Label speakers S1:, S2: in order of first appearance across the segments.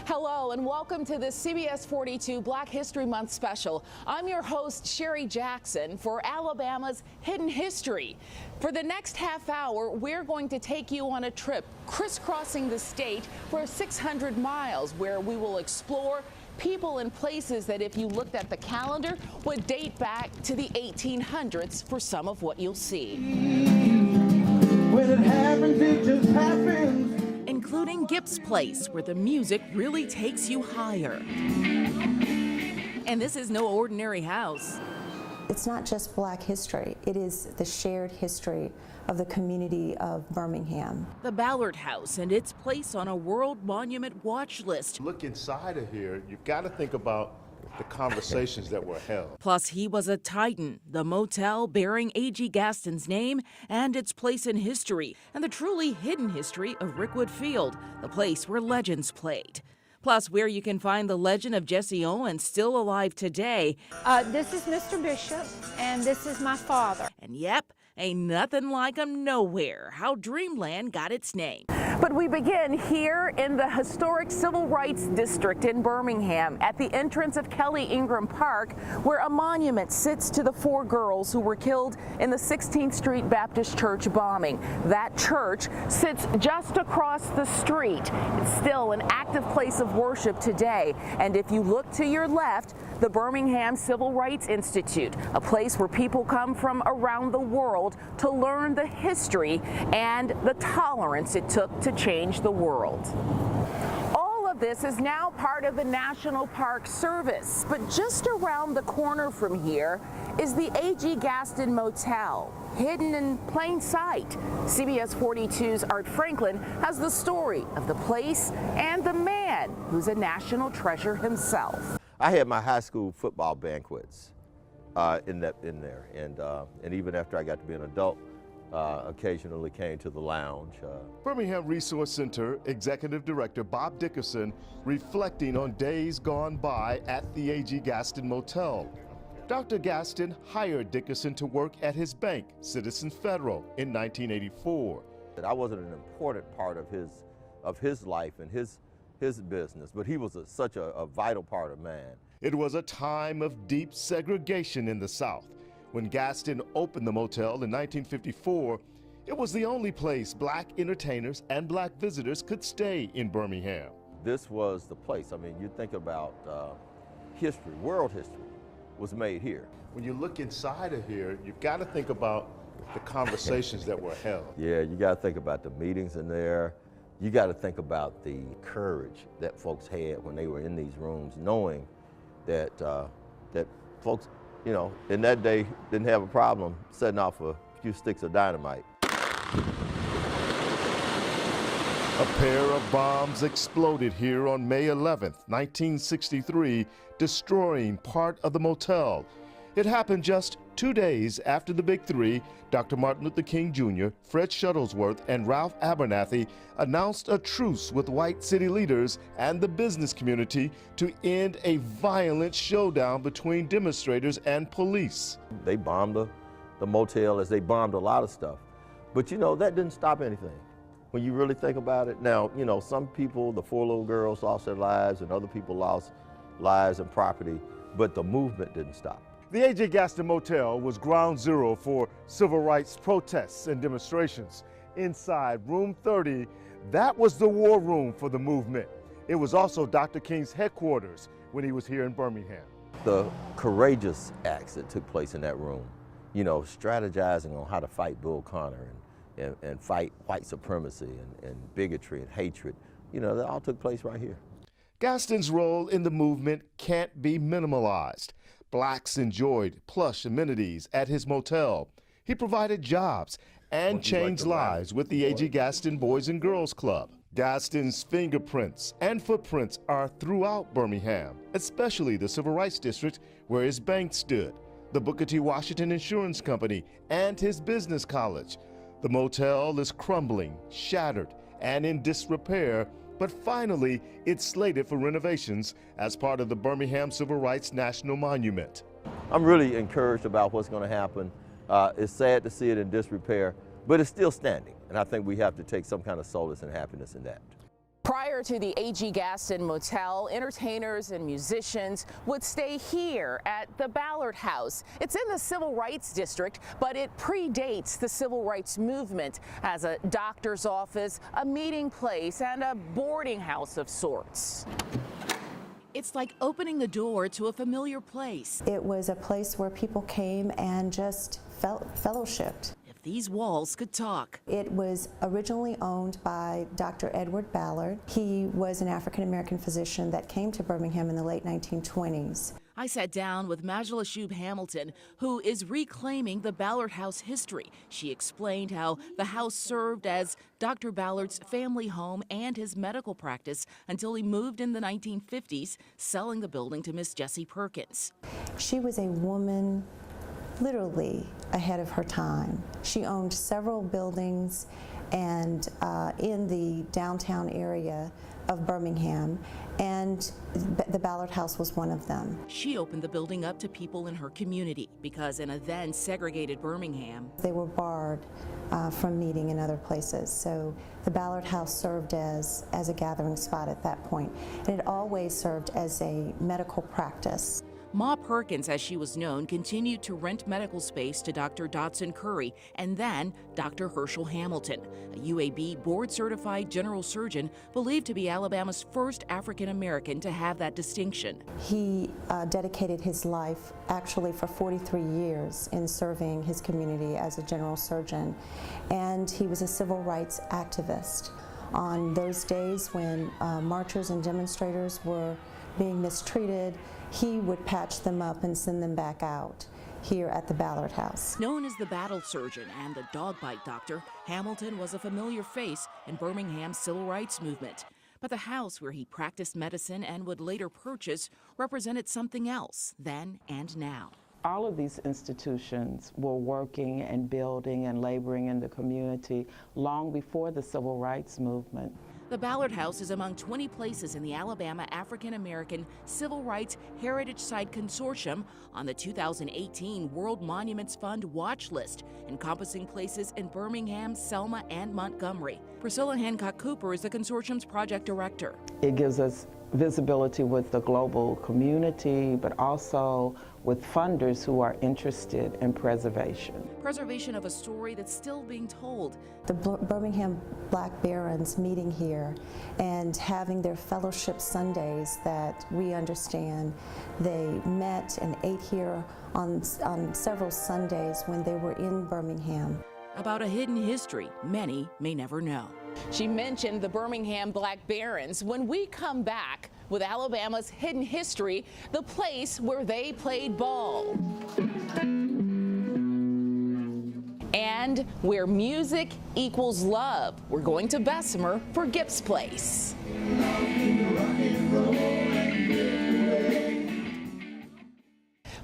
S1: Hello and welcome to the CBS42 Black History Month special. I'm your host, Sherry Jackson, for Alabama's Hidden History. For the next half hour, we're going to take you on a trip crisscrossing the state for 600 miles, where we will explore people and places that, if you looked at the calendar, would date back to the 1800s for some of what you'll see.
S2: When it happens, it just happens.
S1: Including Gibbs Place, where the music really takes you higher. And this is no ordinary house.
S3: It's not just Black history, it is the shared history of the community of Birmingham.
S1: The Ballard House and its place on a World Monument watch list.
S4: Look inside of here, you've got to think about the conversations that were held.
S1: Plus, he was a titan, the motel bearing A.G. Gaston's name and its place in history, and the truly hidden history of Rickwood Field, the place where legends played. Plus, where you can find the legend of Jesse Owens, still alive today.
S5: This is Mr. Bishop, and this is my father.
S1: And yep, ain't nothing like 'em nowhere, how Dreamland got its name. But we begin here in the historic Civil Rights District in Birmingham, at the entrance of Kelly Ingram Park, where a monument sits to the 4 girls who were killed in the 16th Street Baptist Church bombing. That church sits just across the street. It's still an active place of worship today. And if you look to your left, the Birmingham Civil Rights Institute, a place where people come from around the world to learn the history and the tolerance it took to change the world. All of this is now part of the National Park Service, but just around the corner from here is the A.G. Gaston Motel, hidden in plain sight. CBS42's Art Franklin has the story of the place and the man who's a national treasure himself.
S6: I had my high school football banquets in there, and even after I got to be an adult, occasionally came to the lounge.
S4: Birmingham Resource Center Executive Director Bob Dickerson reflecting on days gone by at the A.G. Gaston Motel. Dr. Gaston hired Dickerson to work at his bank, Citizens Federal, in 1984.
S6: I wasn't an important part of his life and his business, but he was such a vital part of man.
S4: It was a time of deep segregation in the South. When Gaston opened the motel in 1954, it was the only place Black entertainers and Black visitors could stay in Birmingham.
S6: This was the place. I mean, you think about history, world history was made here.
S4: When you look inside of here, you've got to think about the conversations that were held.
S6: Yeah, you got to think about the meetings in there. You got to think about the courage that folks had when they were in these rooms, knowing that that folks, you know, in that day didn't have a problem setting off a few sticks of dynamite.
S4: A pair of bombs exploded here on May 11th, 1963, destroying part of the motel. It happened just 2 days after the Big Three, Dr. Martin Luther King Jr., Fred Shuttlesworth, and Ralph Abernathy announced a truce with white city leaders and the business community to end a violent showdown between demonstrators and police.
S6: They bombed the motel as they bombed a lot of stuff. But you know, that didn't stop anything. When you really think about it, now, you know, some people, the 4 little girls lost their lives and other people lost lives and property, but the movement didn't stop.
S4: The A.J. Gaston Motel was ground zero for civil rights protests and demonstrations. Inside room 30, that was the war room for the movement. It was also Dr. King's headquarters when he was here in Birmingham.
S6: The courageous acts that took place in that room, you know, strategizing on how to fight Bull Connor and fight white supremacy and bigotry and hatred, you know, that all took place right here.
S4: Gaston's role in the movement can't be minimalized. Blacks enjoyed plush amenities at his motel. He provided jobs and changed lives with the A.G. Gaston Boys and Girls Club. Gaston's fingerprints and footprints are throughout Birmingham, especially the Civil Rights District where his bank stood, the Booker T. Washington Insurance Company, and his business college. The motel is crumbling, shattered, and in disrepair, but finally it's slated for renovations as part of the Birmingham Civil Rights National Monument.
S6: I'm really encouraged about what's going to happen. It's sad to see it in disrepair, but it's still standing, and I think we have to take some kind of solace and happiness in that.
S1: Prior to the A.G. Gaston Motel, entertainers and musicians would stay here at the Ballard House. It's in the Civil Rights District, but it predates the Civil Rights Movement as a doctor's office, a meeting place, and a boarding house of sorts. It's like opening the door to a familiar place.
S3: It was a place where people came and just fellowshipped.
S1: If these walls could talk.
S3: It was originally owned by Dr. Edward Ballard. He was an African-American physician that came to Birmingham in the late 1920s.
S1: I sat down with Majla Shub Hamilton, who is reclaiming the Ballard House history. She explained how the house served as Dr. Ballard's family home and his medical practice until he moved in the 1950s, selling the building to Miss Jessie Perkins.
S3: She was a woman literally ahead of her time. She owned several buildings and in the downtown area of Birmingham, and the Ballard House was one of them.
S1: She opened the building up to people in her community because in a then segregated Birmingham,
S3: they were barred from meeting in other places. So the Ballard House served as a gathering spot at that point. And it always served as a medical practice.
S1: Ma Perkins, as she was known, continued to rent medical space to Dr. Dotson Curry and then Dr. Herschel Hamilton, a UAB board-certified general surgeon believed to be Alabama's first African-American to have that distinction.
S3: He dedicated his life actually for 43 years in serving his community as a general surgeon, and he was a civil rights activist. On those days when marchers and demonstrators were being mistreated, he would patch them up and send them back out here at the Ballard House.
S1: Known as the battle surgeon and the dog bite doctor, Hamilton was a familiar face in Birmingham's civil rights movement. But the house where he practiced medicine and would later purchase represented something else then and now.
S7: All of these institutions were working and building and laboring in the community long before the civil rights movement.
S1: The Ballard House is among 20 places in the Alabama African American Civil Rights Heritage Site Consortium on the 2018 World Monuments Fund watch list, encompassing places in Birmingham, Selma, and Montgomery. Priscilla Hancock Cooper is the consortium's project director.
S7: It gives us visibility with the global community, but also with funders who are interested in preservation.
S1: Preservation of a story that's still being told.
S3: The Birmingham Black Barons meeting here and having their fellowship Sundays that we understand. They met and ate here on several Sundays when they were in Birmingham.
S1: About a hidden history many may never know. She mentioned the Birmingham Black Barons. When we come back with Alabama's hidden history, the place where they played ball. And where music equals love. We're going to Bessemer for Gibbs Place.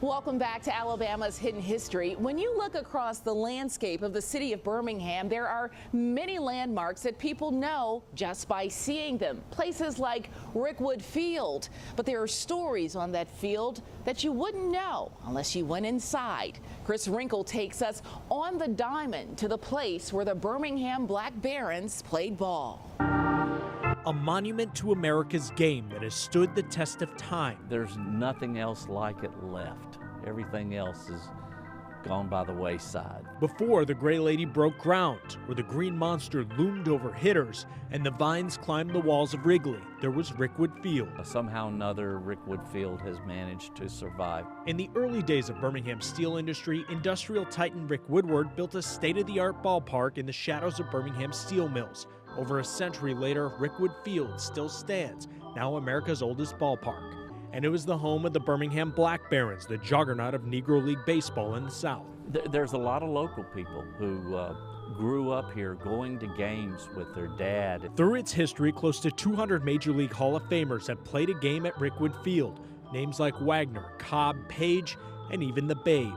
S1: Welcome back to Alabama's Hidden History. When you look across the landscape of the city of Birmingham, there are many landmarks that people know just by seeing them. Places like Rickwood Field, but there are stories on that field that you wouldn't know unless you went inside. Chris Wrinkle takes us on the diamond to the place where the Birmingham Black Barons played ball.
S8: A monument to America's game that has stood the test of time.
S9: There's nothing else like it left. Everything else is gone by the wayside.
S8: Before the Gray Lady broke ground, where the Green Monster loomed over hitters and the vines climbed the walls of Wrigley, there was Rickwood Field.
S9: Somehow or another, Rickwood Field has managed to survive.
S8: In the early days of Birmingham's steel industry, industrial titan Rick Woodward built a state-of-the-art ballpark in the shadows of Birmingham's steel mills. Over a century later, Rickwood Field still stands, now America's oldest ballpark. And it was the home of the Birmingham Black Barons, the juggernaut of Negro League baseball in the South.
S9: There's a lot of local people who grew up here going to games with their dad.
S8: Through its history, close to 200 Major League Hall of Famers have played a game at Rickwood Field. Names like Wagner, Cobb, Page, and even the Babe.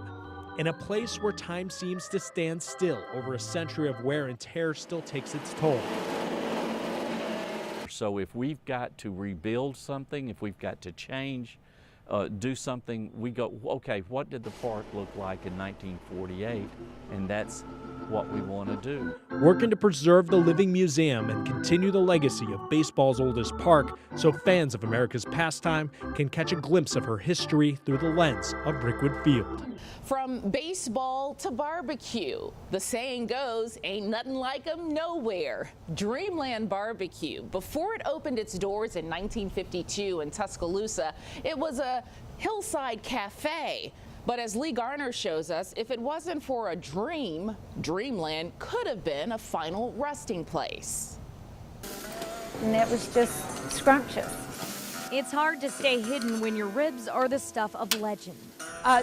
S8: In a place where time seems to stand still, over a century of wear and tear still takes its toll.
S9: So if we've got to rebuild something, if we've got to change, do something, we go, okay, what did the park look like in 1948? And that's what we want to do.
S8: Working to preserve the living museum and continue the legacy of baseball's oldest park so fans of America's pastime can catch a glimpse of her history through the lens of Brickwood Field.
S1: From baseball to barbecue, the saying goes, ain't nothing like 'em nowhere. Dreamland Barbecue, before it opened its doors in 1952 in Tuscaloosa, it was a hillside cafe. But as Lee Garner shows us, if it wasn't for a dream, Dreamland could have been a final resting place.
S5: And it was just scrumptious.
S10: It's hard to stay hidden when your ribs are the stuff of legend.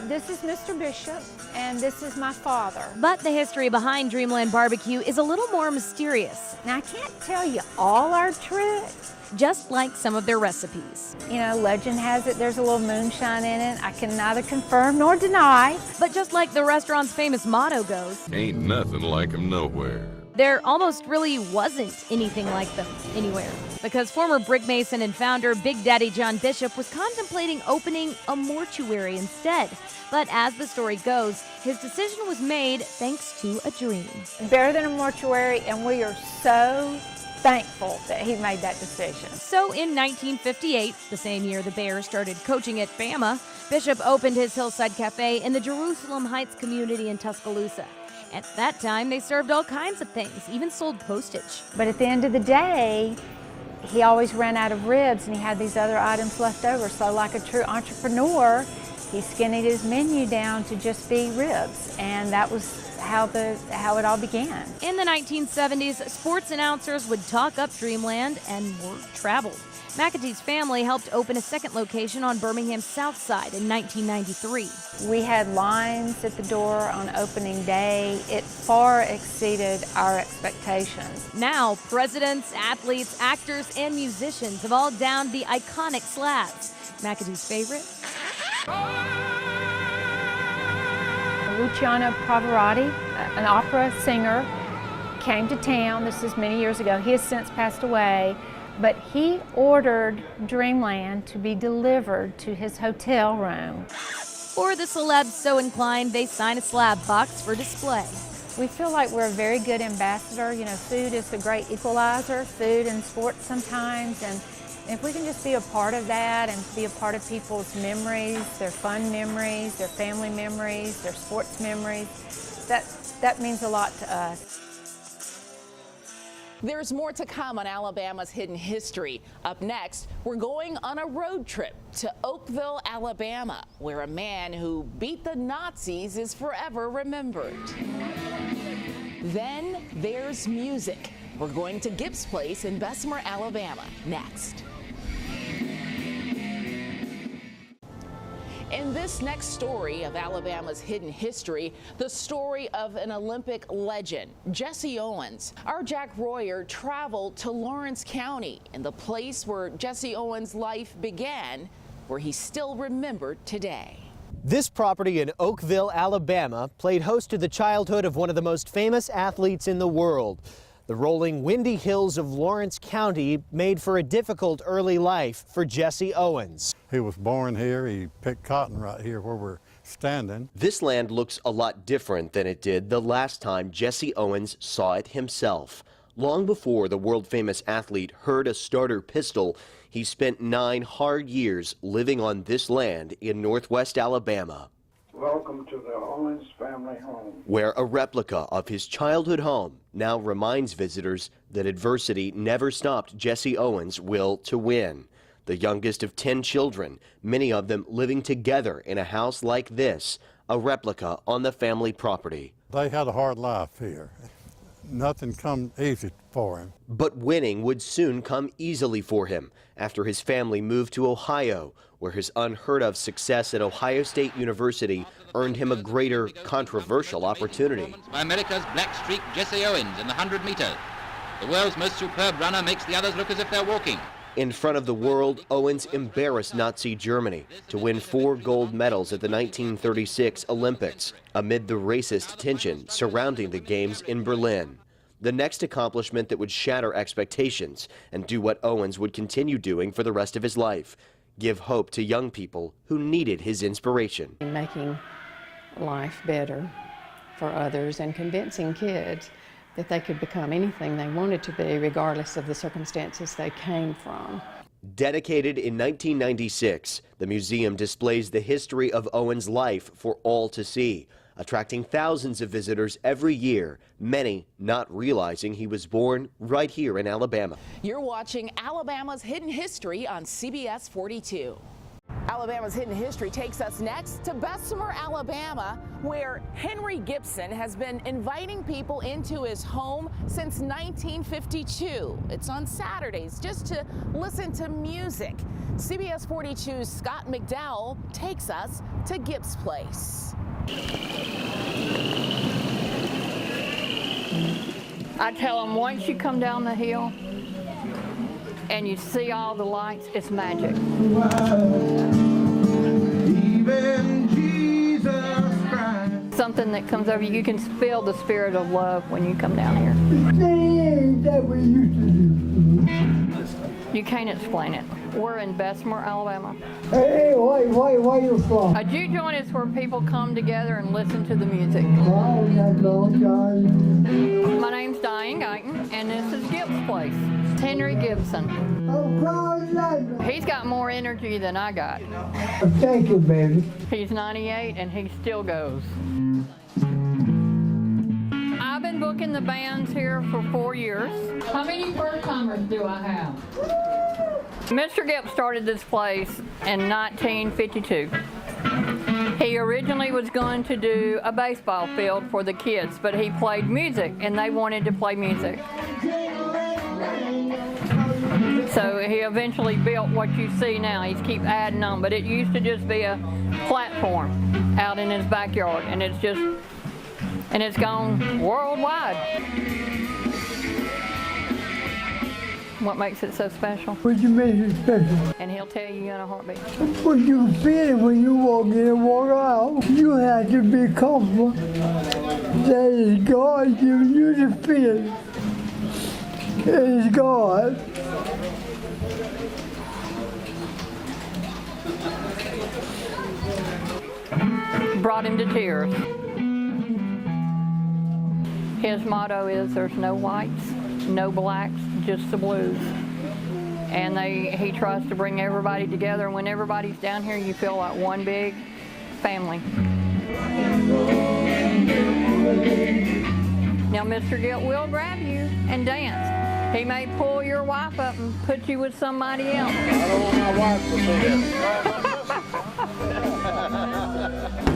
S5: This is Mr. Bishop, and this is my father.
S10: But the history behind Dreamland Barbecue is a little more mysterious.
S5: Now, I can't tell you all our tricks.
S10: Just like some of their recipes.
S5: You know, legend has it there's a little moonshine in it. I can neither confirm nor deny.
S10: But just like the restaurant's famous motto goes,
S11: ain't nothing like 'em nowhere.
S10: There almost really wasn't anything like them anywhere. Because former brick mason and founder Big Daddy John Bishop was contemplating opening a mortuary instead. But as the story goes, his decision was made thanks to a dream.
S5: Better than a mortuary, and we are so thankful that he made that decision.
S10: So in 1958, the same year the Bears started coaching at Bama, Bishop opened his Hillside Cafe in the Jerusalem Heights community in Tuscaloosa. At that time, they served all kinds of things, even sold postage.
S5: But at the end of the day, he always ran out of ribs and he had these other items left over. So like a true entrepreneur, he skinnied his menu down to just be ribs. And that was how it all began.
S10: In the 1970s, sports announcers would talk up Dreamland and word traveled. McAtee's family helped open a second location on Birmingham's south side in 1993.
S5: We had lines at the door on opening day. It far exceeded our expectations.
S10: Now, presidents, athletes, actors, and musicians have all downed the iconic slabs. McAtee's favorite?
S5: Luciano Pavarotti, an opera singer, came to town. This is many years ago. He has since passed away. But he ordered Dreamland to be delivered to his hotel room.
S10: For the celebs so inclined, they sign a slab box for display.
S5: We feel like we're a very good ambassador. You know, food is the great equalizer, food and sports sometimes. And if we can just be a part of that and be a part of people's memories, their fun memories, their family memories, their sports memories, that means a lot to us.
S1: There's more to come on Alabama's hidden history. Up next, we're going on a road trip to Oakville, Alabama, where a man who beat the Nazis is forever remembered. Then there's music. We're going to Gibbs Place in Bessemer, Alabama, next. In this next story of Alabama's hidden history, the story of an Olympic legend, Jesse Owens. Our Jack Royer traveled to Lawrence County, in the place where Jesse Owens' life began, where he's still remembered today.
S12: This property in Oakville, Alabama, played host to the childhood of one of the most famous athletes in the world. The rolling windy hills of Lawrence County made for a difficult early life for Jesse Owens.
S13: He was born here. He picked cotton right here where we're standing.
S14: This land looks a lot different than it did the last time Jesse Owens saw it himself. Long before the world-famous athlete heard a starter pistol, he spent 9 hard years living on this land in northwest Alabama.
S15: Welcome to the Owens family home,
S14: where a replica of his childhood home now reminds visitors that adversity never stopped Jesse Owens' will to win. The youngest of 10 children, many of them living together in a house like this, a replica on the family property.
S13: They had a hard life here. Nothing come easy for him.
S14: But winning would soon come easily for him after his family moved to Ohio, where his unheard-of success at Ohio State University earned him a greater controversial opportunity.
S16: By America's black streak, Jesse Owens in the 100-meter. The world's most superb runner makes the others look as if they're walking.
S14: In front of the world, Owens embarrassed Nazi Germany to win 4 gold medals at the 1936 Olympics amid the racist tension surrounding the Games in Berlin. The next accomplishment that would shatter expectations and do what Owens would continue doing for the rest of his life: give hope to young people who needed his inspiration.
S17: Making life better for others and convincing kids that they could become anything they wanted to be, regardless of the circumstances they came from.
S14: Dedicated in 1996, the museum displays the history of Owen's life for all to see, attracting thousands of visitors every year, many not realizing he was born right here in Alabama.
S1: You're watching Alabama's Hidden History on CBS 42. Alabama's Hidden History takes us next to Bessemer, Alabama, where Henry Gibson has been inviting people into his home since 1952. It's on Saturdays just to listen to music. CBS 42's Scott McDowell takes us to Gibbs Place.
S18: I tell them, once you come down the hill and you see all the lights, it's magic.
S2: Even Jesus Christ.
S18: Something that comes over you, you can feel the spirit of love when you come down here.
S2: That we used to do.
S18: You can't explain it. We're in Bessemer, Alabama.
S2: Hey, where you from?
S18: A juke joint is where people come together and listen to the music.
S2: Oh, that's long time.
S18: My name's Diane Guyton, and this is Gibbs Place. It's Henry Gibson.
S2: Oh,
S18: he's got more energy than I got.
S2: Thank you, baby.
S18: He's 98 and he still goes. I've been booking the bands here for 4 years. How many first-timers do I have? Mr. Gibbs started this place in 1952. He originally was going to do a baseball field for the kids, but he played music and they wanted to play music. So he eventually built what you see now. He's keep adding on, but it used to just be a platform out in his backyard, and it's gone worldwide. What makes it so special?
S2: What you make it special?
S18: And he'll tell you in a heartbeat.
S2: Well, you feel it when you walk in and walk out. You have to be comfortable. That is God giving you the feeling. It is God.
S18: Brought him to tears. His motto is, there's no whites, no blacks, just the blues. And he tries to bring everybody together. And when everybody's down here, you feel like one big family. Now, Mr. Gilt will grab you and dance. He may pull your wife up and put you with somebody else.
S2: I don't want my wife to see that.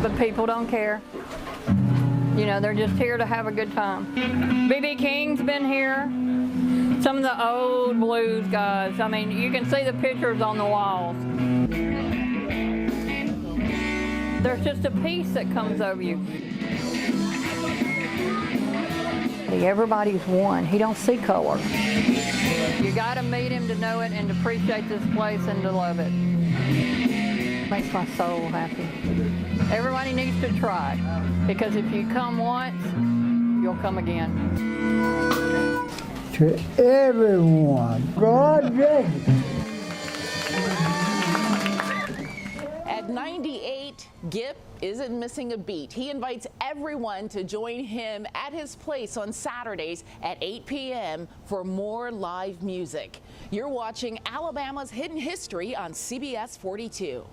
S18: But people don't care. You know, they're just here to have a good time. B.B. King's been here. Some of the old blues guys. I mean, you can see the pictures on the walls. There's just a peace that comes over you. Everybody's one. He don't see color. You got to meet him to know it and to appreciate this place and to love it. Makes my soul happy. Everybody needs to try, because if you come once, you'll come again.
S2: To everyone, God bless you.
S1: At 98, Gip isn't missing a beat. He invites everyone to join him at his place on Saturdays at 8 p.m. for more live music. You're watching Alabama's Hidden History on CBS 42.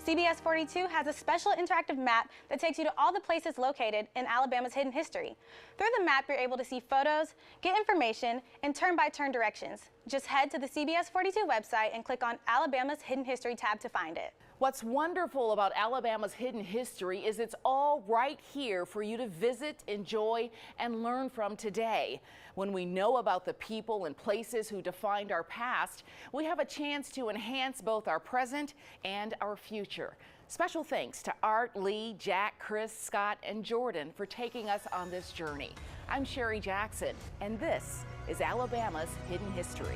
S19: CBS 42 has a special interactive map that takes you to all the places located in Alabama's hidden history. Through the map, you're able to see photos, get information, and turn-by-turn directions. Just head to the CBS 42 website and click on Alabama's Hidden History tab to find it.
S1: What's wonderful about Alabama's Hidden History is it's all right here for you to visit, enjoy, and learn from today. When we know about the people and places who defined our past, we have a chance to enhance both our present and our future. Special thanks to Art, Lee, Jack, Chris, Scott, and Jordan for taking us on this journey. I'm Sherry Jackson, and this is Alabama's Hidden History.